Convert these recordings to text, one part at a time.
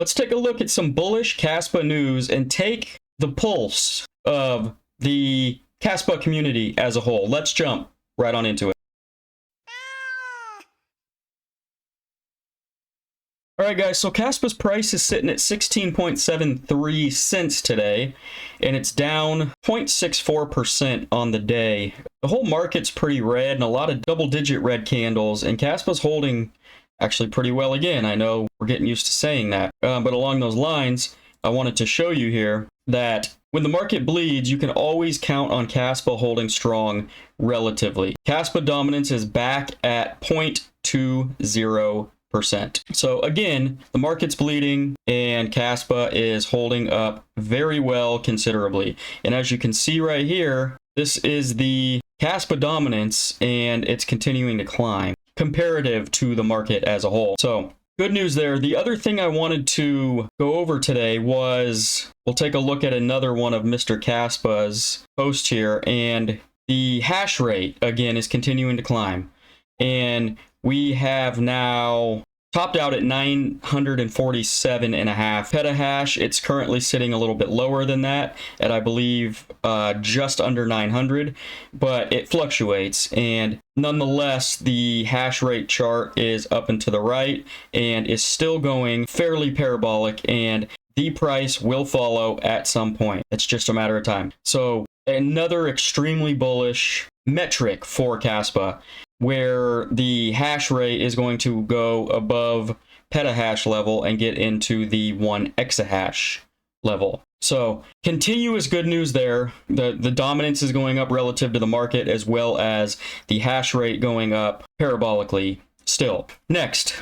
Let's take a look at some bullish Kaspa news and take the pulse of the Kaspa community as a whole. Let's jump right on into it. All right, guys, so Kaspa's price is sitting at 16.73 cents today, and it's down 0.64% on the day. The whole market's pretty red and a lot of double-digit red candles, and Kaspa's holding actually pretty well again. I know we're getting used to saying that, but along those lines, I wanted to show you here that when the market bleeds, you can always count on Kaspa holding strong relatively. Kaspa dominance is back at 0.20%. So again, the market's bleeding and Kaspa is holding up very well considerably. And as you can see right here, this is the Kaspa dominance and it's continuing to climb comparative to the market as a whole. So good news there. The other thing I wanted to go over today was we'll take a look at another one of Mr. Kaspa's posts here, and the hash rate again is continuing to climb. And we have now topped out at 947.5 petahash. It's currently sitting a little bit lower than that at, I believe, just under 900, but it fluctuates. And nonetheless, the hash rate chart is up and to the right and is still going fairly parabolic, and the price will follow at some point. It's just a matter of time. So another extremely bullish metric for Kaspa, where the hash rate is going to go above petahash level and get into the 1 exahash level. So continuous good news there. The dominance is going up relative to the market, as well as the hash rate going up parabolically still. Next,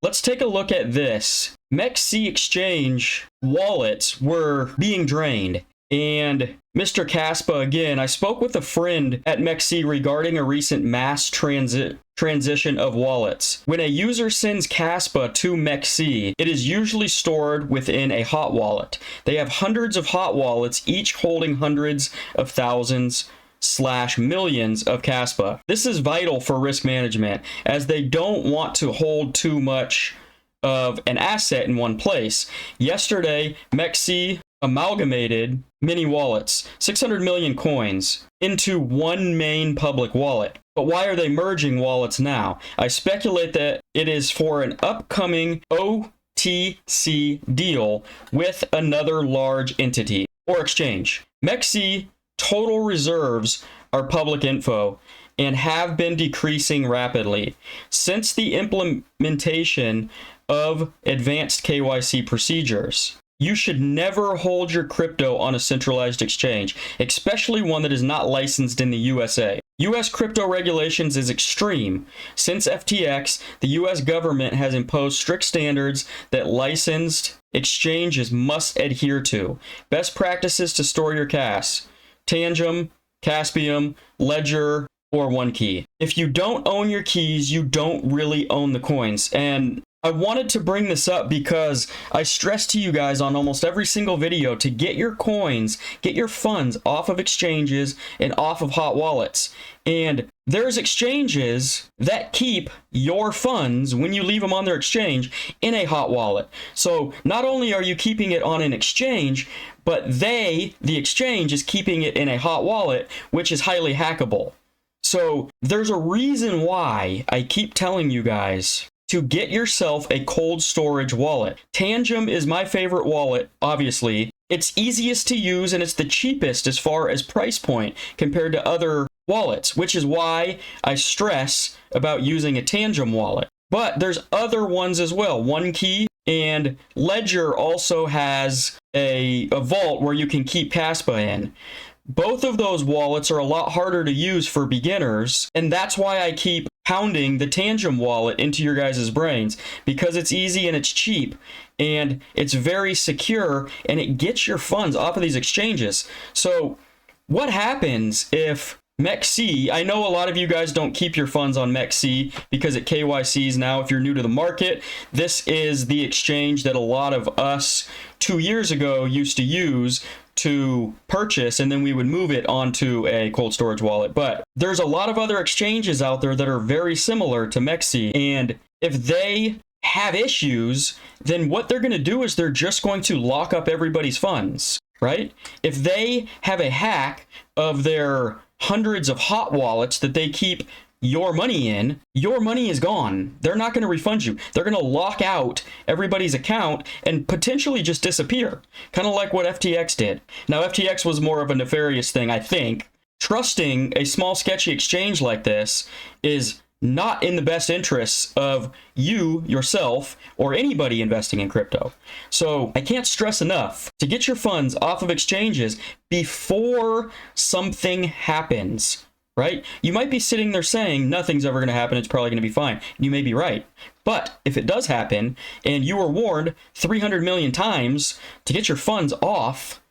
let's take a look at this. MEXC exchange wallets were being drained. And Mr. Kaspa, again, I spoke with a friend at MEXC regarding a recent mass transition of wallets. When a user sends Kaspa to MEXC, it is usually stored within a hot wallet. They have hundreds of hot wallets, each holding hundreds of thousands / millions of Kaspa. This is vital for risk management, as they don't want to hold too much of an asset in one place. Yesterday, MEXC amalgamated many wallets, 600 million coins, into one main public wallet. But why are they merging wallets now? I speculate that it is for an upcoming OTC deal with another large entity or exchange. MEXC total reserves are public info and have been decreasing rapidly since the implementation of advanced KYC procedures. You should never hold your crypto on a centralized exchange, especially one that is not licensed in the USA. US crypto regulations is extreme. Since FTX, the US government has imposed strict standards that licensed exchanges must adhere to. Best practices to store your cash: Tangem, Caspium, Ledger, or OneKey. If you don't own your keys, you don't really own the coins. And I wanted to bring this up because I stress to you guys on almost every single video to get your coins, get your funds off of exchanges and off of hot wallets. And there's exchanges that keep your funds when you leave them on their exchange in a hot wallet. So not only are you keeping it on an exchange, but the exchange is keeping it in a hot wallet, which is highly hackable. So there's a reason why I keep telling you guys to get yourself a cold storage wallet. Tangem is my favorite wallet, obviously. It's easiest to use and it's the cheapest as far as price point compared to other wallets, which is why I stress about using a Tangem wallet. But there's other ones as well. OneKey and Ledger also has a vault where you can keep Kaspa in. Both of those wallets are a lot harder to use for beginners, and that's why I keep pounding the Tangem wallet into your guys' brains, because it's easy and it's cheap and it's very secure and it gets your funds off of these exchanges. So what happens if MEXC, I know a lot of you guys don't keep your funds on MEXC because it KYCs now. If you're new to the market, this is the exchange that a lot of us 2 years ago used to use to purchase, and then we would move it onto a cold storage wallet. But there's a lot of other exchanges out there that are very similar to MEXC, and if they have issues, then what they're going to do is they're just going to lock up everybody's funds, right? If they have a hack of their hundreds of hot wallets that they keep your money in, your money is gone. They're not going to refund you. They're going to lock out everybody's account and potentially just disappear. Kind of like what FTX did. Now, FTX was more of a nefarious thing, I think. Trusting a small sketchy exchange like this is not in the best interests of you, yourself, or anybody investing in crypto. So I can't stress enough to get your funds off of exchanges before something happens, right? You might be sitting there saying nothing's ever going to happen. It's probably going to be fine. You may be right. But if it does happen and you were warned 300 million times to get your funds off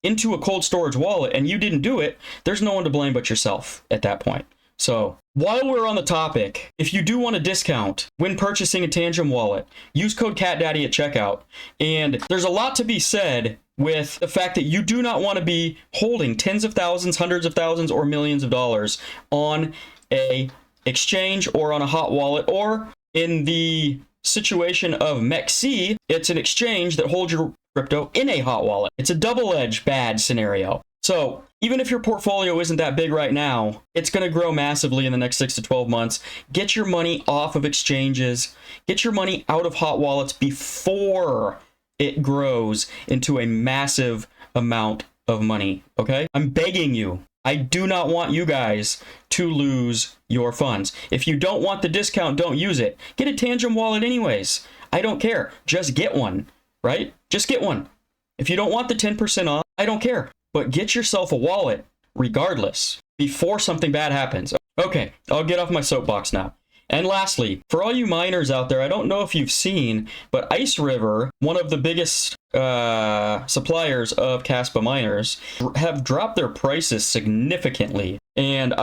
into a cold storage wallet and you didn't do it, there's no one to blame but yourself at that point. So while we're on the topic, if you do want a discount when purchasing a Tangent wallet, use code CatDaddy at checkout. And there's a lot to be said with the fact that you do not want to be holding tens of thousands, hundreds of thousands, or millions of dollars on a exchange or on a hot wallet, or in the situation of MEXC, it's an exchange that holds your crypto in a hot wallet. It's a double-edged bad scenario. So even if your portfolio isn't that big right now, it's going to grow massively in the next 6 to 12 months. Get your money off of exchanges. Get your money out of hot wallets before it grows into a massive amount of money, okay? I'm begging you. I do not want you guys to lose your funds. If you don't want the discount, don't use it. Get a Tangent wallet anyways. I don't care. Just get one, right? Just get one. If you don't want the 10% off, I don't care. But get yourself a wallet regardless before something bad happens. Okay, I'll get off my soapbox now. And lastly, for all you miners out there, I don't know if you've seen, but Ice River, one of the biggest suppliers of Kaspa miners, have dropped their prices significantly. And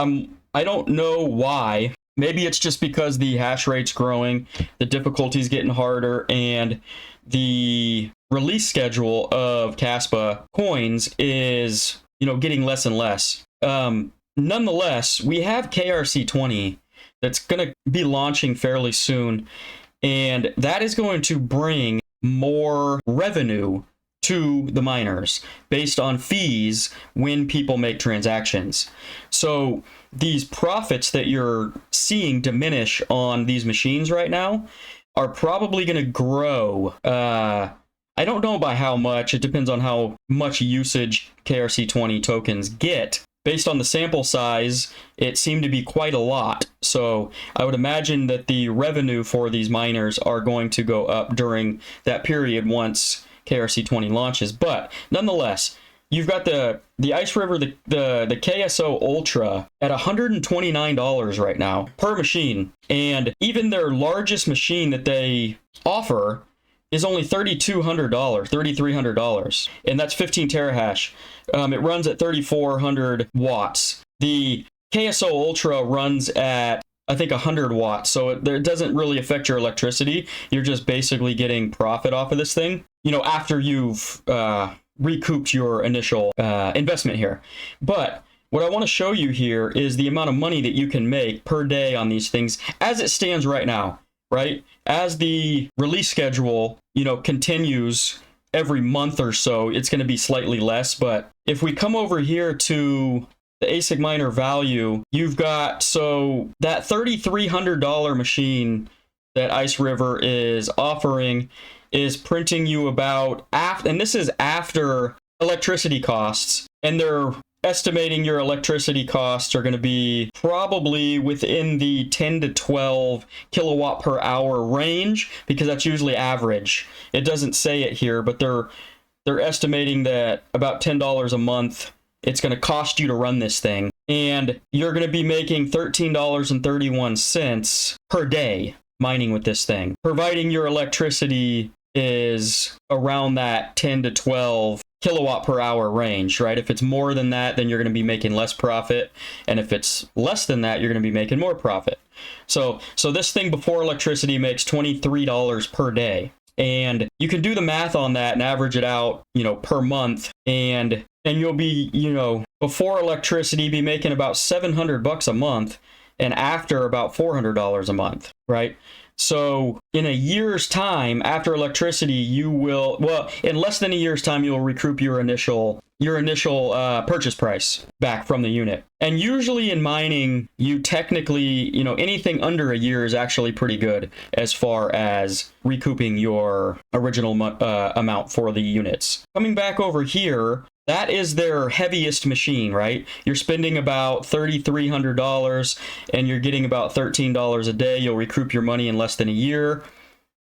I don't know why. Maybe it's just because the hash rate's growing, the difficulty's getting harder, and the release schedule of Kaspa coins is, getting less and less. Nonetheless, we have KRC20 that's going to be launching fairly soon, and that is going to bring more revenue to the miners based on fees when people make transactions. So these profits that you're seeing diminish on these machines right now are probably going to grow. I don't know by how much. It depends on how much usage KRC20 tokens get. Based on the sample size, it seemed to be quite a lot. So I would imagine that the revenue for these miners are going to go up during that period once KRC20 launches. But nonetheless, you've got the Ice River, the KSO Ultra at $129 right now per machine. And even their largest machine that they offer is only $3,200, $3,300, and that's 15 terahash. It runs at 3,400 watts. The KSO Ultra runs at, I think, 100 watts, so it doesn't really affect your electricity. You're just basically getting profit off of this thing, after you've recouped your initial investment here. But what I want to show you here is the amount of money that you can make per day on these things as it stands right now. Right? As the release schedule, continues every month or so, it's going to be slightly less. But if we come over here to the ASIC miner value, you've got, so that $3,300 machine that Ice River is offering is printing you about, and this is after electricity costs, and they're estimating your electricity costs are going to be probably within the 10 to 12 kilowatt per hour range, because that's usually average. It doesn't say it here, but they're estimating that about $10 a month it's going to cost you to run this thing, and you're going to be making $13.31 per day mining with this thing, providing your electricity is around that 10 to 12 kilowatt per hour range, right? If it's more than that, then you're going to be making less profit. And if it's less than that, you're going to be making more profit. So this thing before electricity makes $23 per day. And you can do the math on that and average it out, per month. And you'll be, before electricity, be making about $700 a month, and after about $400 a month, right? So in a year's time, after electricity, you will, well, in less than a year's time, you'll recoup your initial purchase price back from the unit. And usually in mining, you technically, anything under a year is actually pretty good as far as recouping your original amount for the units. Coming back over here, that is their heaviest machine, right? You're spending about $3,300 and you're getting about $13 a day. You'll recoup your money in less than a year.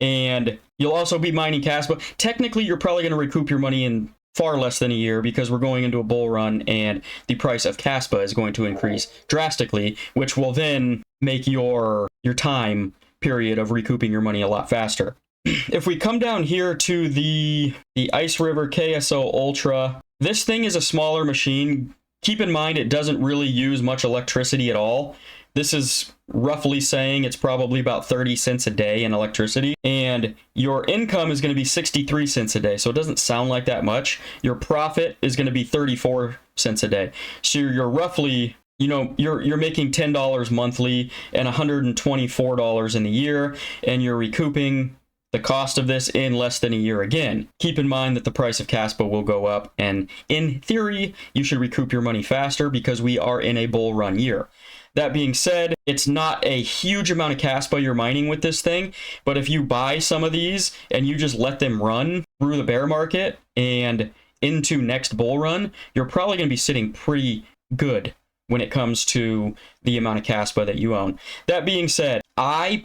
And you'll also be mining Kaspa. Technically, you're probably going to recoup your money in far less than a year because we're going into a bull run and the price of Kaspa is going to increase drastically, which will then make your time period of recouping your money a lot faster. If we come down here to the Ice River KSO Ultra, this thing is a smaller machine. Keep in mind, it doesn't really use much electricity at all. This is roughly saying it's probably about 30 cents a day in electricity, and your income is going to be 63 cents a day. So it doesn't sound like that much. Your profit is going to be 34 cents a day. So you're roughly, you're making $10 monthly and $124 in the year, and you're recouping the cost of this in less than a year again. Keep in mind that the price of Kaspa will go up, and in theory, you should recoup your money faster because we are in a bull run year. That being said, it's not a huge amount of Kaspa you're mining with this thing, but if you buy some of these and you just let them run through the bear market and into next bull run, you're probably going to be sitting pretty good when it comes to the amount of Kaspa that you own. That being said, I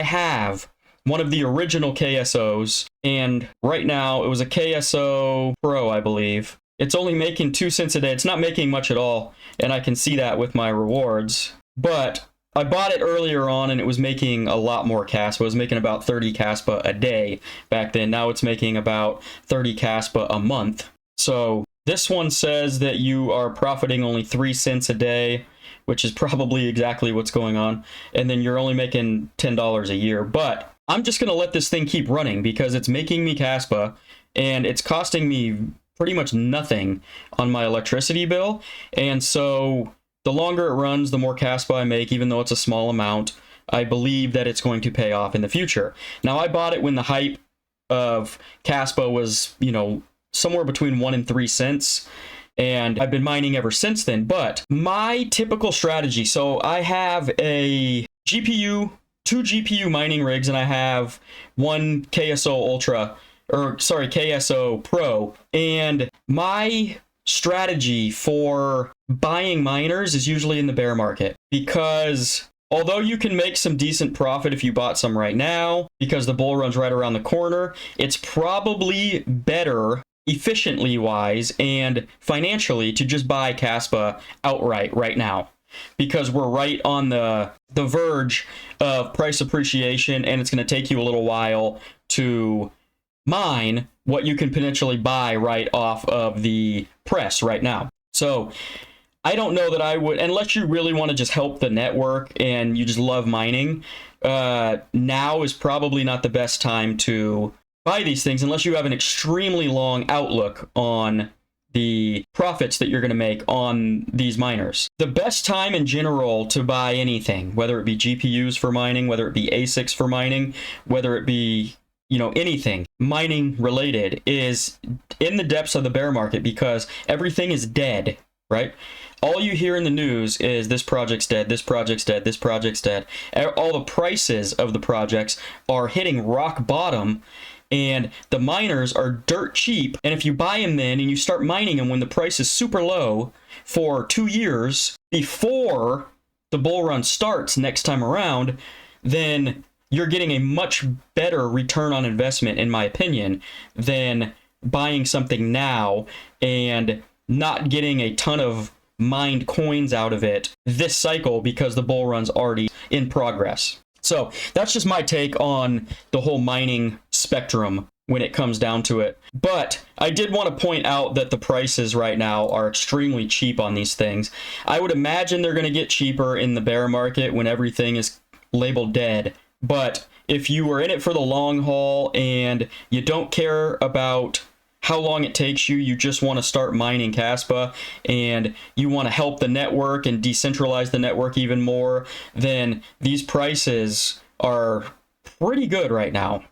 have one of the original KSOs, and right now it was a KSO Pro, I believe. It's only making 2 cents a day. It's not making much at all, and I can see that with my rewards. But I bought it earlier on, and it was making a lot more Kaspa. It was making about 30 Kaspa a day back then. Now it's making about 30 Kaspa a month. So this one says that you are profiting only 3 cents a day, which is probably exactly what's going on. And then you're only making $10 a year. But I'm just going to let this thing keep running because it's making me Kaspa, and it's costing me pretty much nothing on my electricity bill. And so the longer it runs, the more Kaspa I make, even though it's a small amount. I believe that it's going to pay off in the future. Now, I bought it when the hype of Kaspa was, somewhere between 1 and 3 cents. And I've been mining ever since then. But my typical strategy, so I have a GPU, 2 GPU mining rigs, and I have one KSO Pro. And my strategy for buying miners is usually in the bear market, because although you can make some decent profit if you bought some right now, because the bull run's right around the corner, it's probably better efficiently wise and financially to just buy Kaspa outright right now, because we're right on the verge of price appreciation, and it's going to take you a little while to mine what you can potentially buy right off of the press right now. So I don't know that I would, unless you really want to just help the network and you just love mining, now is probably not the best time to buy these things unless you have an extremely long outlook on the profits that you're going to make on these miners. The best time in general to buy anything, whether it be GPUs for mining, whether it be ASICs for mining, whether it be, anything mining related, is in the depths of the bear market, because everything is dead, right? All you hear in the news is this project's dead, this project's dead, this project's dead. All the prices of the projects are hitting rock bottom, and the miners are dirt cheap. And if you buy them then and you start mining them when the price is super low for 2 years before the bull run starts next time around, then you're getting a much better return on investment, in my opinion, than buying something now and not getting a ton of mined coins out of it this cycle because the bull run's already in progress. So that's just my take on the whole mining spectrum when it comes down to it. But I did want to point out that the prices right now are extremely cheap on these things. I would imagine they're going to get cheaper in the bear market when everything is labeled dead. But if you are in it for the long haul and you don't care about how long it takes you, you just want to start mining Kaspa and you want to help the network and decentralize the network even more, then these prices are pretty good right now.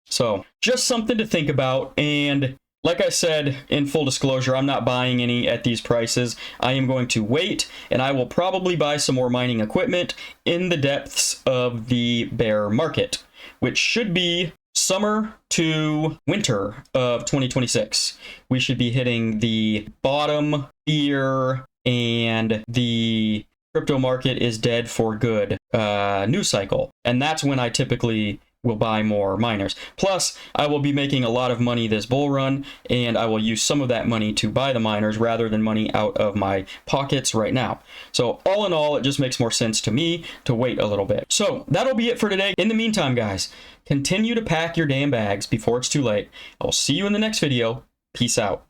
So just something to think about. And like I said, in full disclosure, I'm not buying any at these prices. I am going to wait, and I will probably buy some more mining equipment in the depths of the bear market, which should be summer to winter of 2026. We should be hitting the bottom fear, and the crypto market is dead for good news cycle. And that's when I typically will buy more miners. Plus, I will be making a lot of money this bull run, and I will use some of that money to buy the miners rather than money out of my pockets right now. So all in all, it just makes more sense to me to wait a little bit. So that'll be it for today. In the meantime, guys, continue to pack your damn bags before it's too late. I'll see you in the next video. Peace out.